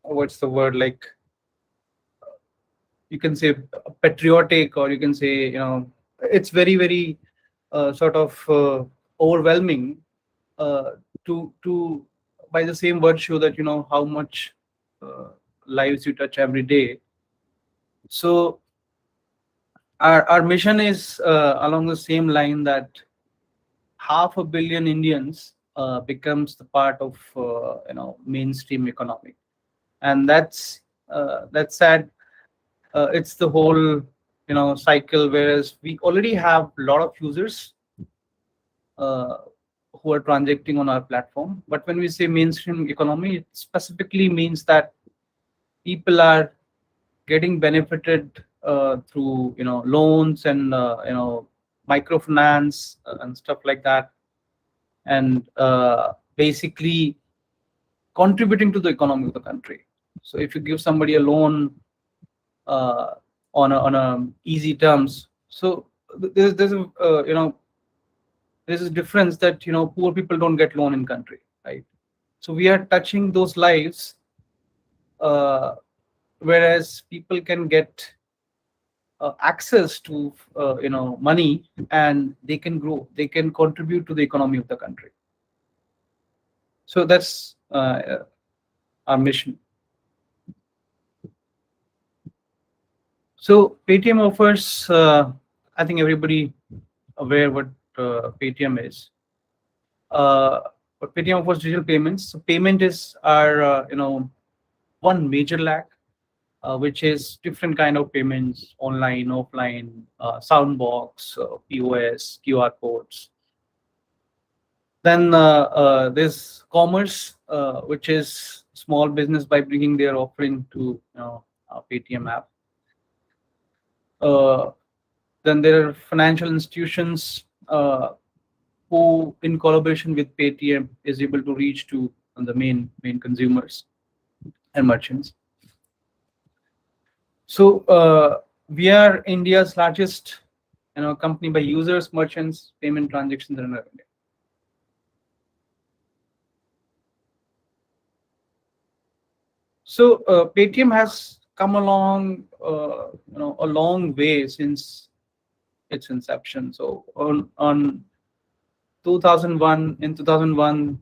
what's the word, like, you can say patriotic, or you can say, it's very, very sort of overwhelming, uh, to by the same virtue that how much uh, lives you touch every day. So our mission is along the same line, that 500 million Indians becomes the part of mainstream economy, and that's sad. It's the whole cycle, whereas we already have a lot of users uh, who are transacting on our platform. But when we say mainstream economy, it specifically means that people are getting benefited through loans and microfinance and stuff like that, and basically contributing to the economy of the country. So if you give somebody a loan uh, on a easy terms, so there's a there's a difference that poor people don't get loan in country, right? So we are touching those lives, uh, whereas people can get access to money, and they can grow, they can contribute to the economy of the country. So that's our mission. So Paytm offers, I think everybody aware what Paytm is. But Paytm offers digital payments. So payment is our one major lag, which is different kind of payments: online, offline, soundbox, POS, QR codes. Then there's commerce, which is small business by bringing their offering to Paytm app. Uh, then there are financial institutions who, in collaboration with Paytm, is able to reach to the main consumers and merchants. So we are India's largest company by users, merchants, payment transactions in India. So Paytm has come along a long way since its inception. So on 2001, in 2001,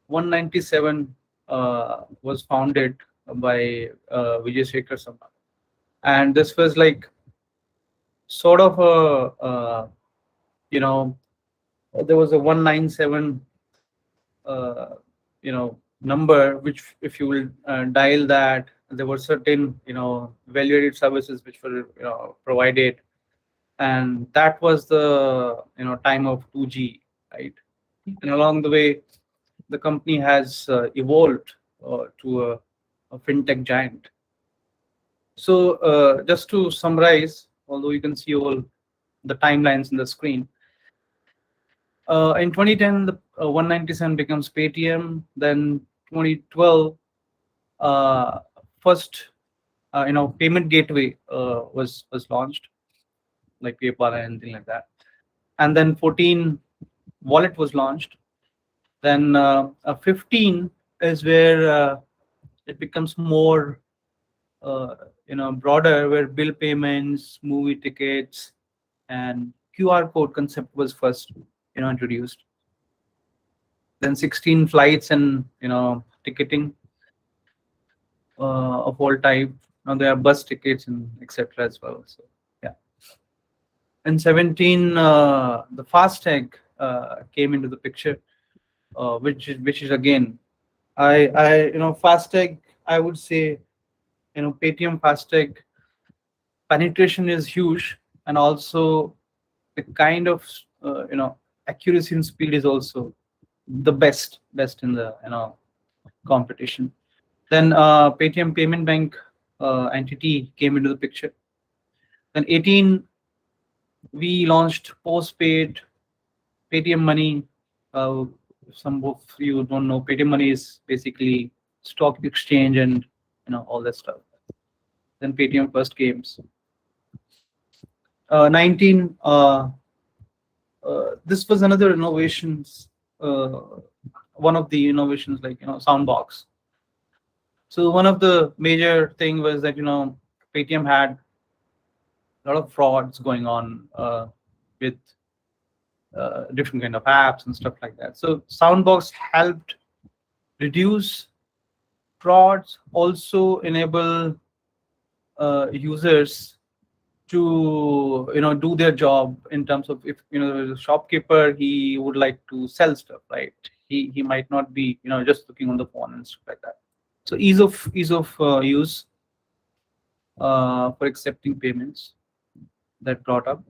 197 was founded by Vijay Shekhar Sama, and this was like sort of a there was a 197 uh, number, which if you will dial that, there were certain value-added services which were provided, and that was the time of 2G, right? And along the way, the company has evolved to a fintech giant. So just to summarize, although you can see all the timelines in the screen, in 2010, the 197 becomes Paytm. Then 2012, uh, first payment gateway was launched, like PayPal and anything like that. And then 14, wallet was launched. Then 15 is where it becomes more broader, where bill payments, movie tickets, and QR code concept was first introduced. Then 16, flights and ticketing of all type. Now there are bus tickets and etc. as well. So yeah. And 17, the FASTag came into the picture, which is again, FASTag, I would say, Paytm FASTag penetration is huge, and also the kind of accuracy and speed is also the best in the competition. Then Paytm Payment Bank entity came into the picture. Then 18, we launched postpaid Paytm Money. Some of you don't know, Paytm Money is basically stock exchange and all that stuff. Then Paytm First Games. 19, this was another innovations. One of the innovations, like soundbox. So one of the major thing was that Paytm had a lot of frauds going on with different kind of apps and stuff like that. So Soundbox helped reduce frauds, also enable users to do their job, in terms of, if there's a shopkeeper, he would like to sell stuff, right? He might not be just looking on the phone and stuff like that. So ease of use for accepting payments, that brought up.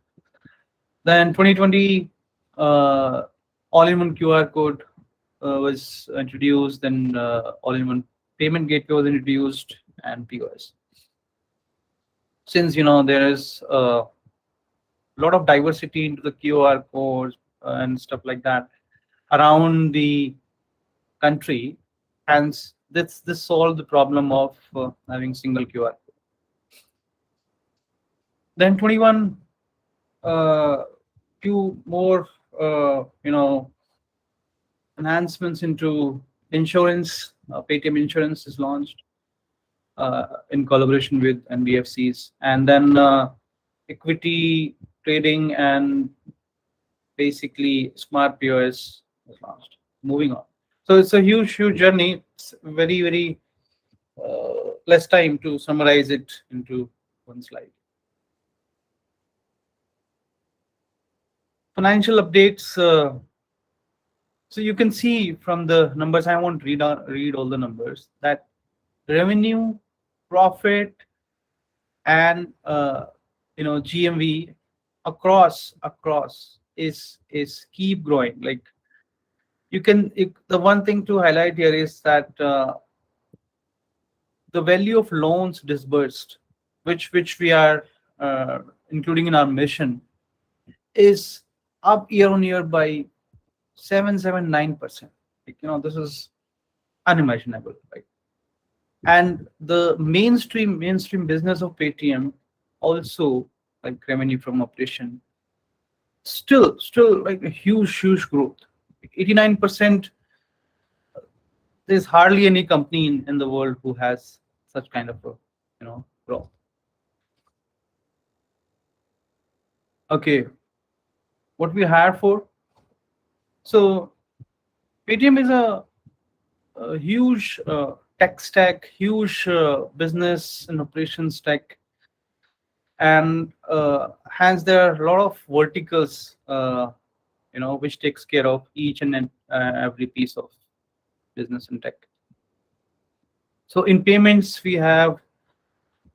Then 2020, uh, all-in-one QR code was introduced. Then all-in-one payment gateway was introduced, and POS. Since there is a lot of diversity into the QR codes and stuff like that around the country, hence this solved the problem of having single QR code. Then 21, few more enhancements into insurance. Paytm Insurance is launched in collaboration with NBFCs, and then equity trading and basically smart POS was launched. Moving on. So it's a huge journey. It's very less time to summarize it into one slide. Financial updates. So you can see from the numbers, I won't read all the numbers, that revenue, profit, and GMV across is keep growing. Like, the one thing to highlight here is that the value of loans disbursed, which we are including in our mission, is up year on year by 779%. This is unimaginable, right? And the mainstream business of Paytm also, like revenue from operation, still like a huge growth. 89%. There's hardly any company in the world who has such kind of a growth. Okay, what we hire for? So Paytm is a huge tech stack, huge business and operations tech, and hence there are a lot of verticals which takes care of each and every piece of business and tech. So in payments, we have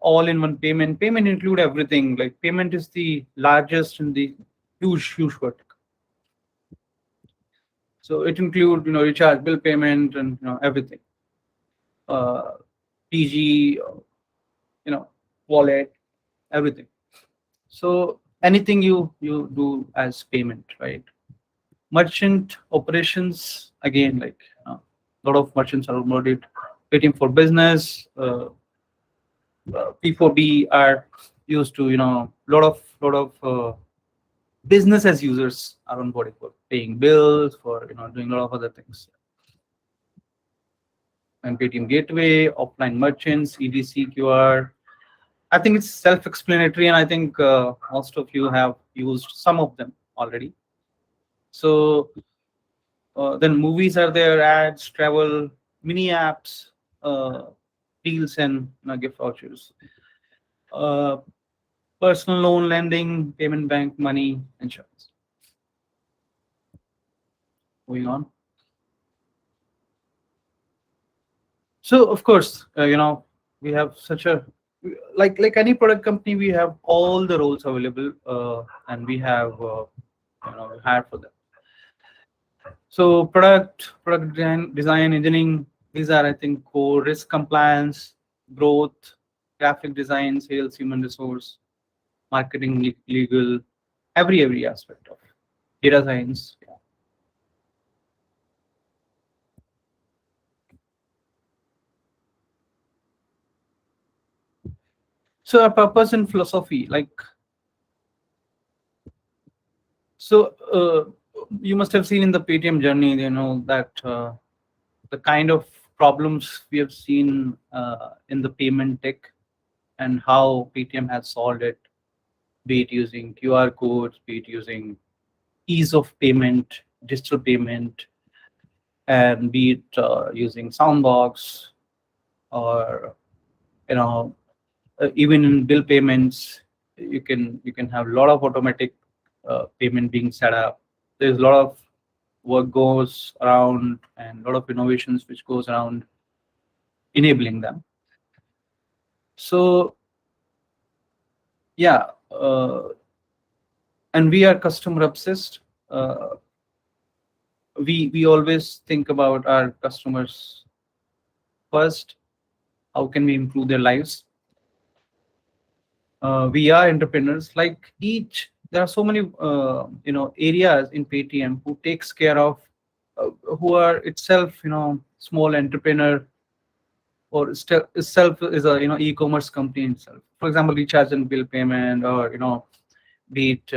all-in-one payment. Payment include everything. Like, payment is the largest and the huge vertical. So it include recharge, bill payment, and everything. PG, wallet, everything. So anything you do as payment, right? Merchant operations, again, like a lot of merchants are onboarded. Paytm for business, P4B are used to lot of business as users are onboarded for paying bills, for doing a lot of other things. And Paytm Gateway, offline merchants, EDC, QR. I think it's self-explanatory, and I think most of you have used some of them already. So then movies are there, ads, travel, mini apps, deals, and gift vouchers. Personal loan lending, payment bank, money, insurance. Moving on. So of course, we have such a, like any product company, we have all the roles available, and we have hired for them. So product design, engineering, these are, I think, core. Risk compliance, growth, graphic design, sales, human resource, marketing, legal, every aspect of data science. Yeah. So our purpose and philosophy, like, so you must have seen in the Paytm journey, that the kind of problems we have seen in the payment tech and how Paytm has solved it, be it using QR codes, be it using ease of payment, digital payment, and be it using Soundbox or you know even in bill payments, you can have a lot of automatic payment being set up. There's a lot of work goes around and a lot of innovations which goes around enabling them. So yeah, and we are customer obsessed. Uh, we always think about our customers first. How can we improve their lives? We are entrepreneurs. Like each, there are so many areas in Paytm who takes care of, who are itself small entrepreneur or itself is a e-commerce company itself. For example, recharge and bill payment, or be it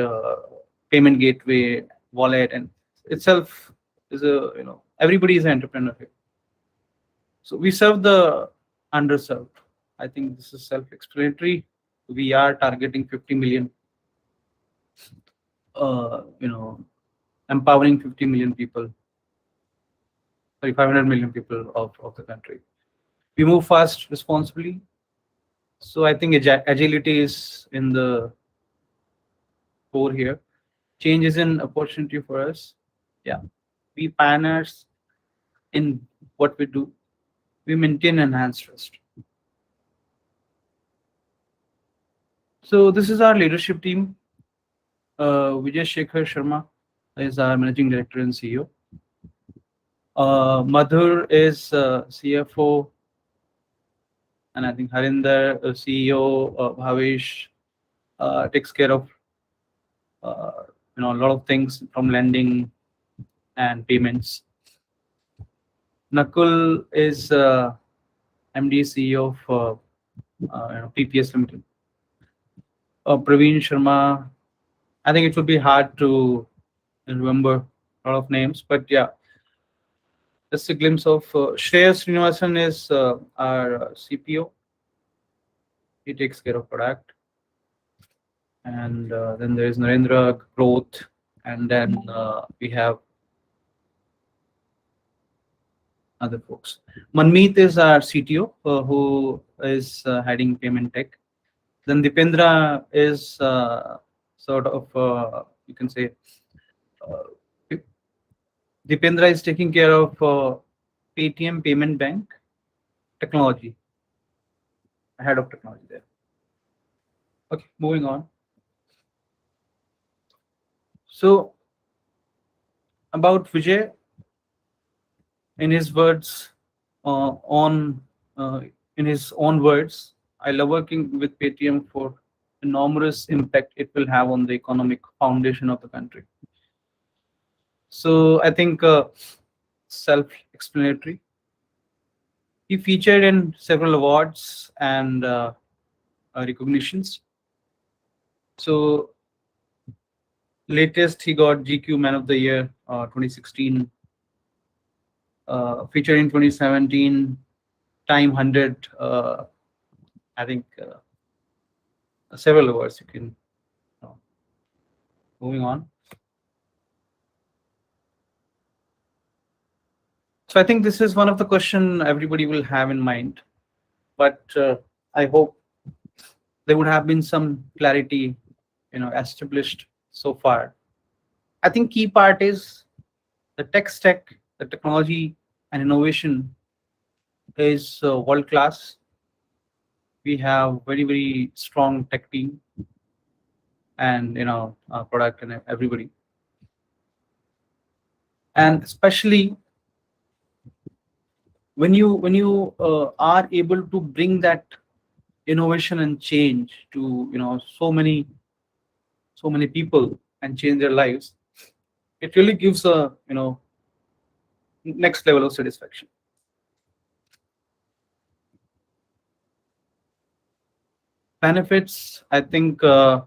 payment gateway, wallet, and itself is a everybody is an entrepreneur here. So we serve the underserved. I think this is self-explanatory. We are targeting 50 million, uh, you know, empowering 50 million people, sorry, 500 million people of the country. We move fast, responsibly. So I think agility is in the core here. Change is an opportunity for us. Yeah, we pioneers in what we do. We maintain enhanced trust. So this is our leadership team. Vijay Shekhar Sharma is our managing director and CEO. Madhur is CFO, and I think Harinder, CEO, Bhavesh takes care of a lot of things from lending and payments. Nakul is MD CEO of PPS Limited. Praveen Sharma, I think it would be hard to remember a lot of names, but yeah, just a glimpse of Shreyas Srinivasan is our CPO. He takes care of product. And then there is Narendra, growth. And then we have other folks. Manmeet is our CTO, who is heading payment tech. Then Dipendra is sort of, you can say, uh, Dipendra is taking care of Paytm Payment Bank technology, head of technology there. Okay, moving on. So about Vijay, in his words, on in his own words, I love working with Paytm for enormous impact it will have on the economic foundation of the country. So I think self-explanatory. He featured in several awards and recognitions. So latest, he got GQ Man of the Year 2016. Featured in 2017, Time 100. I think several awards. You can moving on. So I think this is one of the question everybody will have in mind, but I hope there would have been some clarity, established so far. I think key part is the tech stack, the technology and innovation is world class. We have very strong tech team and product and everybody, and especially when you are able to bring that innovation and change to so many people and change their lives, it really gives a next level of satisfaction. Benefits, I think uh,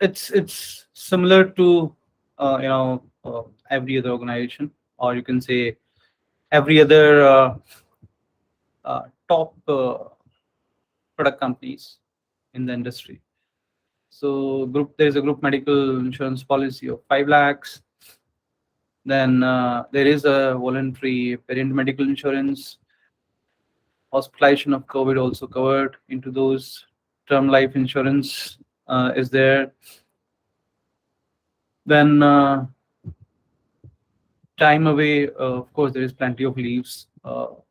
it's similar to every other organization, or you can say every other top product companies in the industry. So there is a group medical insurance policy of 5 lakhs. Then there is a voluntary parent medical insurance. Hospitalization of COVID also covered into those. Term life insurance is there. Then time away, of course, there is plenty of leaves,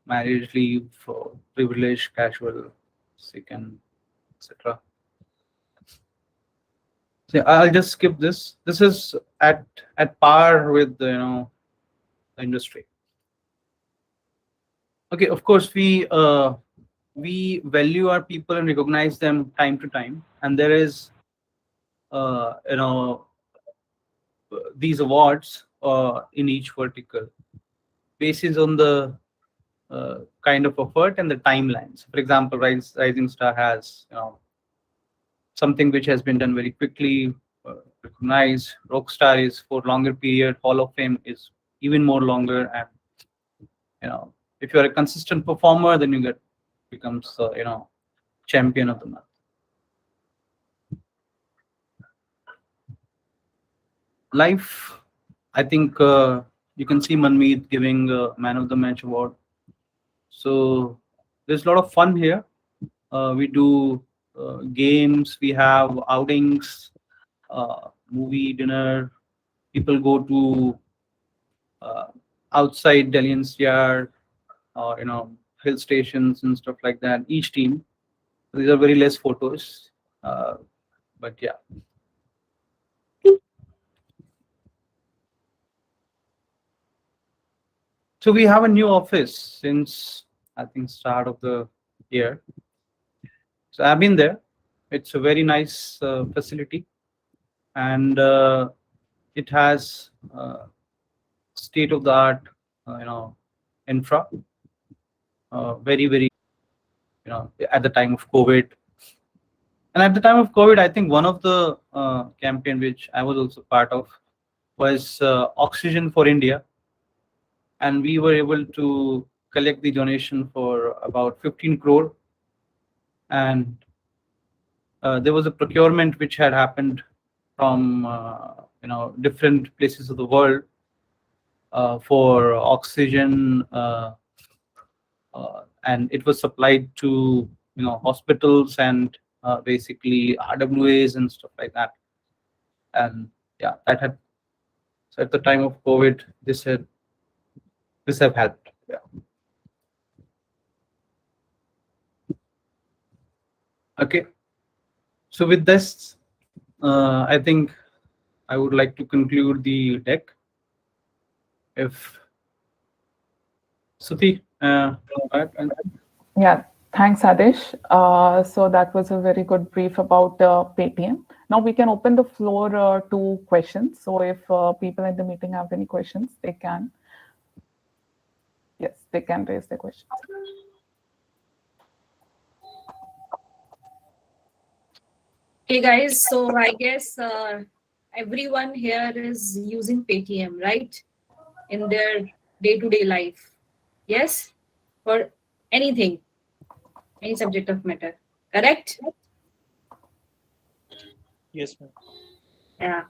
marriage leave, privilege, casual, sick, and etc. So I'll just skip this. This is at par with the industry. Okay, of course we value our people and recognize them time to time, and there is these awards in each vertical basis on the kind of effort and the timelines. For example, Rising Star has something which has been done very quickly, recognized. Rockstar is for longer period. Hall of Fame is even more longer, and if you are a consistent performer, then you becomes champion of the month. Life, I think you can see Manmeet giving Man of the Match award. So there's a lot of fun here. We do games, we have outings, movie, dinner. People go to outside Delhi NCR, hill stations and stuff like that. Each team. These are very less photos, but yeah. So we have a new office since I think start of the year. So I've been there. It's a very nice facility, and it has state of the art, infra. Very, at the time of COVID. And at the time of COVID, I think one of the campaign which I was also part of was Oxygen for India. And we were able to collect the donation for about 15 crore. And there was a procurement which had happened from different places of the world for oxygen, and it was supplied to hospitals and basically RWAs and stuff like that. And yeah, that had, so at the time of COVID, this have helped. Yeah. Okay. So with this, I think I would like to conclude the deck. If Suti, yeah, thanks, Adesh. So that was a very good brief about Paytm. Now we can open the floor to questions. So if people in the meeting have any questions, they can. Yes, they can raise their questions. Hey guys, so I guess everyone here is using Paytm, right? In their day-to-day life. Yes? For anything, any subject of matter. Correct? Yes, ma'am. Yeah.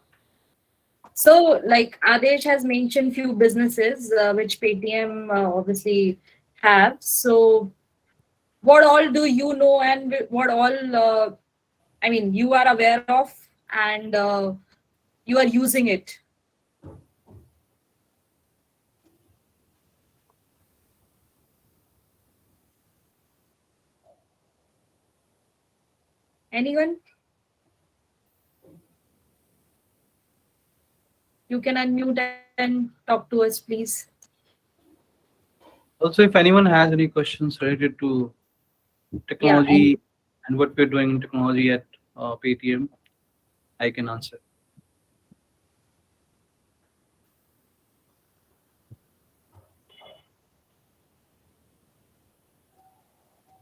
So, like Adesh has mentioned few businesses which Paytm obviously have. So, what all do you know and what all, you are aware of and you are using it? Anyone? You can unmute and talk to us, please. Also, if anyone has any questions related to technology and what we're doing in technology at Paytm, I can answer.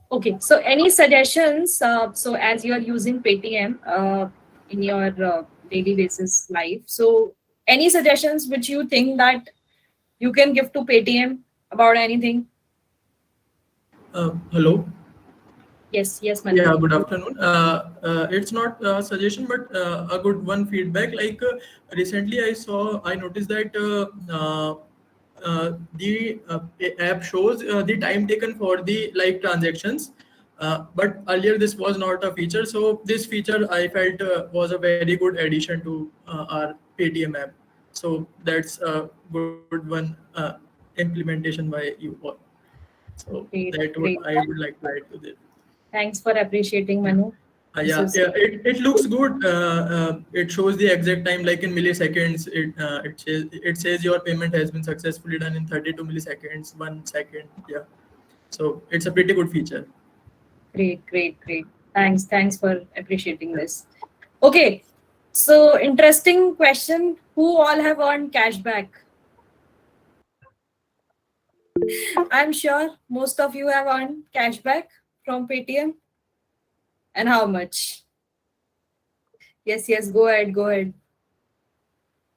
Okay, so any suggestions? So as you are using Paytm in your daily basis life, so any suggestions which you think that you can give to Paytm about anything? Hello. Yes, yes, Manu. Yeah, good afternoon. It's not a suggestion, but a good one feedback. Like recently, I noticed that the app shows the time taken for the like transactions. But earlier this was not a feature. So this feature I felt was a very good addition to our Paytm app. So that's a good one implementation by you all. So Great, that would great. I would like to add to this. Thanks for appreciating, Yeah. Manu. This Yeah, is yeah. It looks good. It shows the exact time, like in milliseconds. It says your payment has been successfully done in 32 milliseconds, 1 second. Yeah. So it's a pretty good feature. great, great, great. Thanks for appreciating this. Okay, so interesting question. Who all have earned cashback? I'm sure most of you have earned cashback from Paytm. And how much? Yes, yes, go ahead, go ahead.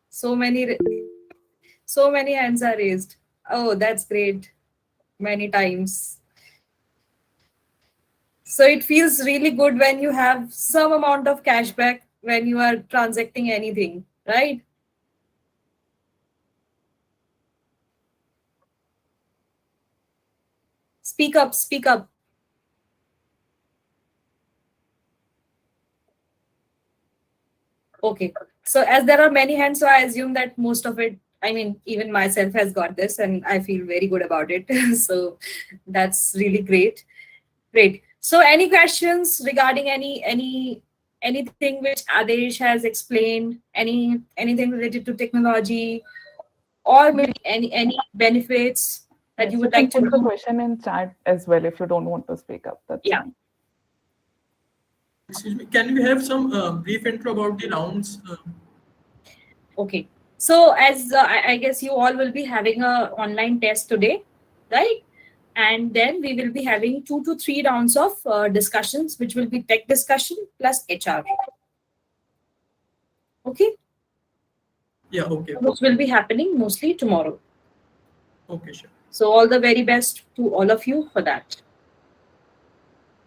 So many, so many hands are raised. Oh, that's great. Many times. So it feels really good when you have some amount of cashback when you are transacting anything, right? Speak up, speak up. Okay. So as there are many hands, so I assume that most of it, I mean, even myself has got this and I feel very good about it. So that's really great. Great. So any questions regarding anything which Adesh has explained, anything related to technology or maybe any benefits that Yes, you you would can like to put the know? question in chat as well if you don't want to speak up. That's Yeah. fine. Excuse me. Can we have some brief intro about the rounds? Okay. So as I guess you all will be having a online test today, right? And then we will be having 2 to 3 rounds of discussions, which will be tech discussion plus HR. Okay, Yeah. Okay. which will be happening mostly tomorrow. Okay. Sure. So all the very best to all of you for that.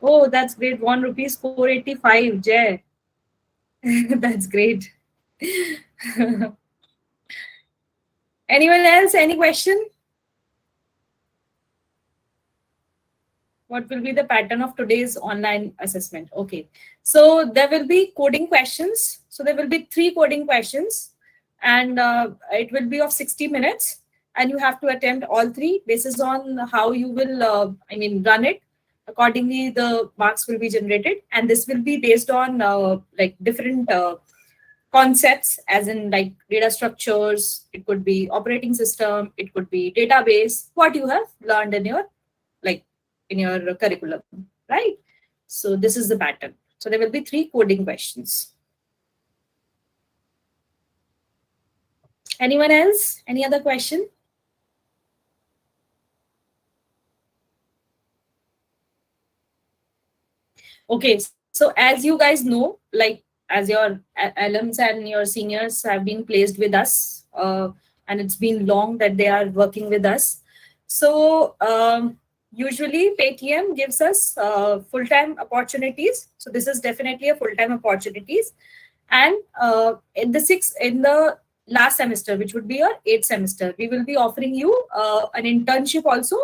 Oh, that's great. 1 rupees 485, Jay. That's great. Anyone else? Any question? What will be the pattern of today's online assessment? Okay, so there will be coding questions. So there will be 3 coding questions, and it will be of 60 minutes. And you have to attempt all 3 basis on how you will, run it. Accordingly, the marks will be generated, and this will be based on like different concepts, as in like data structures. It could be operating system. It could be database. What you have learned in your like in your curriculum, right? So this is the pattern. So there will be 3 coding questions. Anyone else? Any other question? Okay, so as you guys know, like as your alums and your seniors have been placed with us, and it's been long that they are working with us. So usually Paytm gives us full-time opportunities. So this is definitely a full-time opportunities. And in the last semester, which would be your 8th semester, we will be offering you an internship also.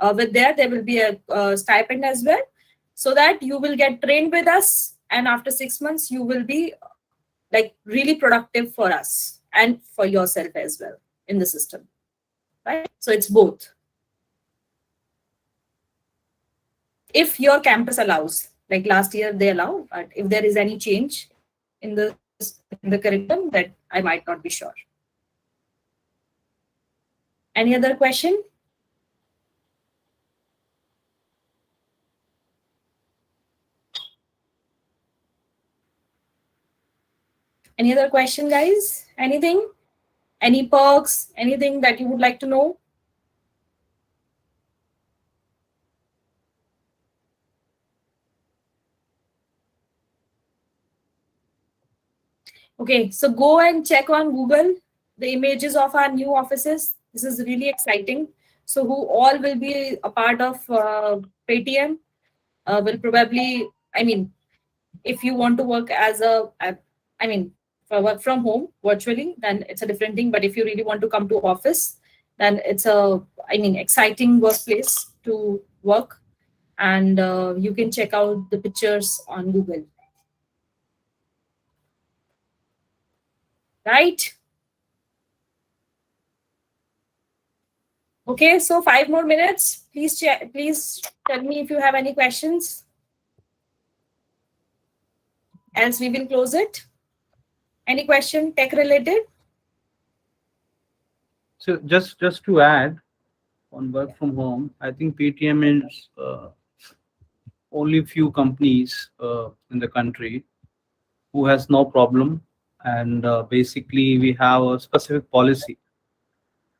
With there will be a stipend as well, so that you will get trained with us, and after 6 months you will be like really productive for us and for yourself as well in the system, right? So it's both, if your campus allows. Like last year they allow, but if there is any change in the curriculum, that I might not be sure. Any other question? Any other question, guys? Anything? Any perks? Anything that you would like to know? Okay, so go and check on Google the images of our new offices. This is really exciting. So who all will be a part of Paytm will probably, I mean, if you want to work as for work from home virtually, then it's a different thing. But if you really want to come to office, then it's exciting workplace to work. And you can check out the pictures on Google. Right? Okay, so 5 more minutes. Please tell me if you have any questions. Else we will close it. Any question tech related? So just to add on work from home, I think Paytm is only few companies in the country who has no problem, and basically we have a specific policy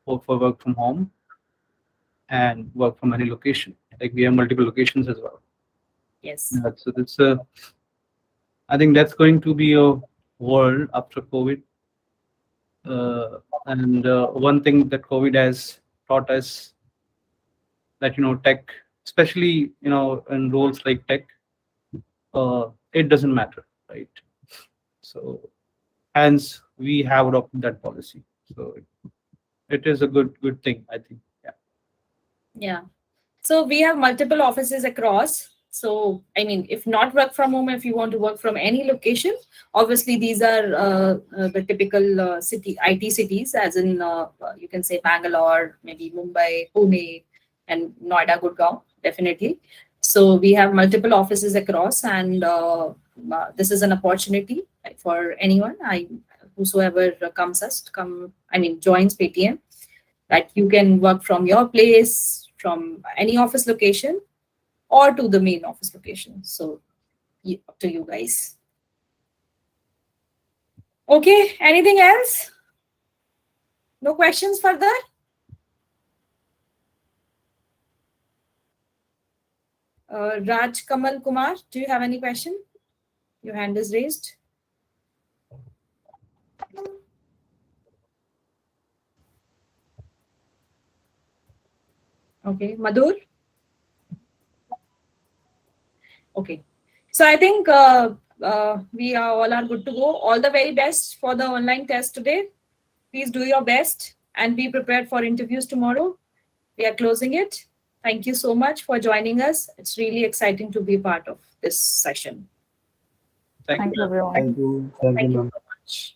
for work from home and work from any location. Like we have multiple locations as well. Yes. So that's I think that's going to be a world after COVID. And one thing that COVID has taught us that, tech, especially, in roles like tech, it doesn't matter, right? So hence we have adopted that policy. So it is a good thing, I think. Yeah. Yeah. So we have multiple offices across. So, if not work from home, if you want to work from any location, obviously these are the typical city IT cities, as in you can say Bangalore, maybe Mumbai, Pune, and Noida, Gurgaon, definitely. So we have multiple offices across, and this is an opportunity for anyone, whosoever joins Paytm, that you can work from your place, from any office location, or to the main office location. So up to you guys. Okay, anything else? No questions further? Raj Kamal Kumar, do you have any question? Your hand is raised. Okay, Madhur? Okay, so I think we all are good to go. All the very best for the online test today. Please do your best and be prepared for interviews tomorrow. We are closing it. Thank you so much for joining us. It's really exciting to be part of this session. Thank you. Thank you, everyone. Thank you. Thank you, Thank you ma'am. so much.